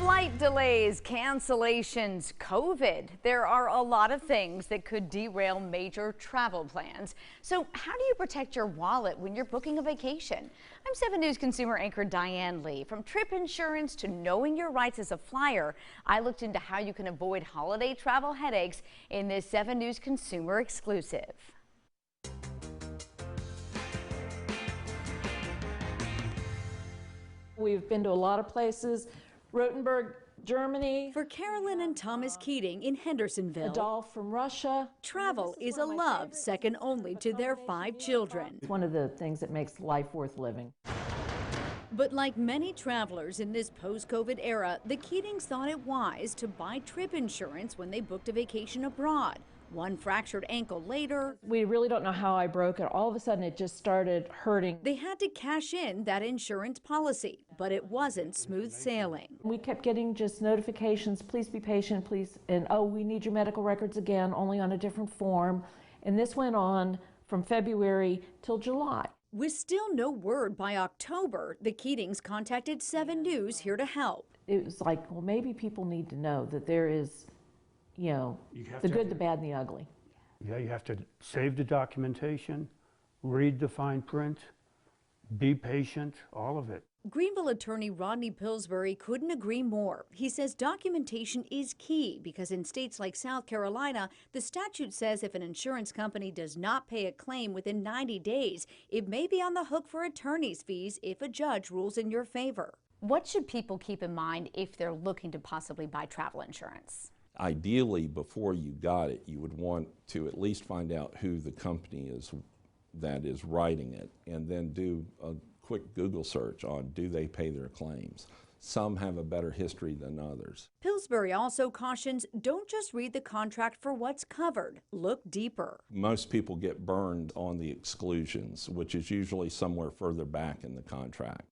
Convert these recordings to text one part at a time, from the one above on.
Flight delays, cancellations, COVID. There are a lot of things that could derail major travel plans. So how do you protect your wallet when you're booking a vacation? I'm 7 News consumer anchor Diane Lee. From trip insurance to knowing your rights as a flyer, I looked into how you can avoid holiday travel headaches in this 7 News consumer exclusive. We've been to a lot of places. Rothenburg, Germany. For Carolyn and Thomas Keating in Hendersonville, A doll from Russia. Travel is a love second only to their 5 children. It's one of the things that makes life worth living. But like many travelers in this post-COVID era, the Keatings thought it wise to buy trip insurance when they booked a vacation abroad. One fractured ankle later, we really don't know how I broke it. All of a sudden it just started hurting. They had to cash in that insurance policy, but it wasn't smooth sailing. We kept getting just notifications, please be patient, please, and oh, we need your medical records again, only on a different form. And this went on from February till July. With still no word by October, the Keatings contacted 7 News here to help. It was like, well, maybe people need to know that there is, you know, the good, the bad, and the ugly. Yeah, you have to save the documentation, read the fine print, be patient, all of it. Greenville attorney Rodney Pillsbury couldn't agree more. He says documentation is key because in states like South Carolina, the statute says if an insurance company does not pay a claim within 90 days, it may be on the hook for attorney's fees if a judge rules in your favor. What should people keep in mind if they're looking to possibly buy travel insurance? Ideally, before you got it, you would want to at least find out who the company is that is writing it, and then do a quick Google search on do they pay their claims. Some have a better history than others. Pillsbury also cautions, don't just read the contract for what's covered. Look deeper. Most people get burned on the exclusions, which is usually somewhere further back in the contract.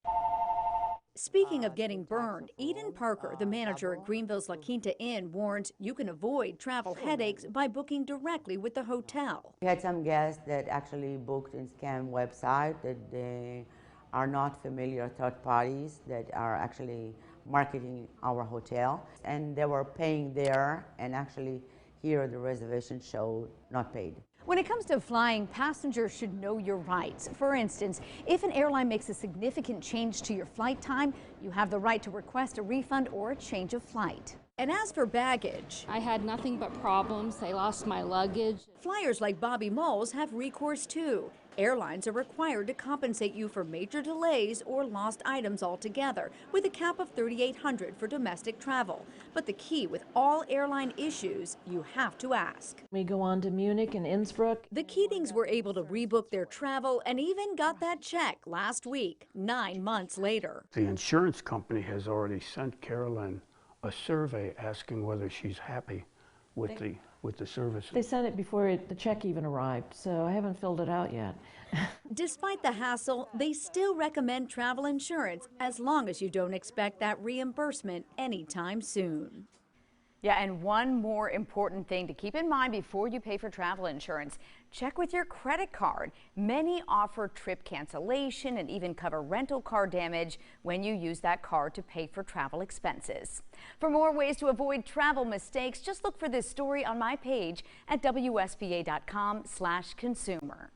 Speaking of getting burned, Eden Parker, the manager at Greenville's La Quinta Inn, warns you can avoid travel headaches by booking directly with the hotel. We had some guests that actually booked in scam website that they are not familiar third parties that are actually marketing our hotel, and they were paying there, and actually here the reservation showed not paid. When it comes to flying, passengers should know your rights. For instance, if an airline makes a significant change to your flight time, you have the right to request a refund or a change of flight. And as for baggage, I had nothing but problems. I lost my luggage. Flyers like Bobby Moles have recourse too. Airlines are required to compensate you for major delays or lost items altogether, with a cap of $3,800 for domestic travel. But the key with all airline issues, you have to ask. We go on to Munich and Innsbruck. The Keatings were able to rebook their travel and even got that check last week, 9 months later. The insurance company has already sent Carolyn a survey asking whether she's happy with the service. They sent it before the check even arrived, so I haven't filled it out yet. Despite the hassle, they still recommend travel insurance as long as you don't expect that reimbursement anytime soon. Yeah, and one more important thing to keep in mind before you pay for travel insurance, check with your credit card. Many offer trip cancellation and even cover rental car damage when you use that card to pay for travel expenses. For more ways to avoid travel mistakes, just look for this story on my page at WSPA.com/consumer.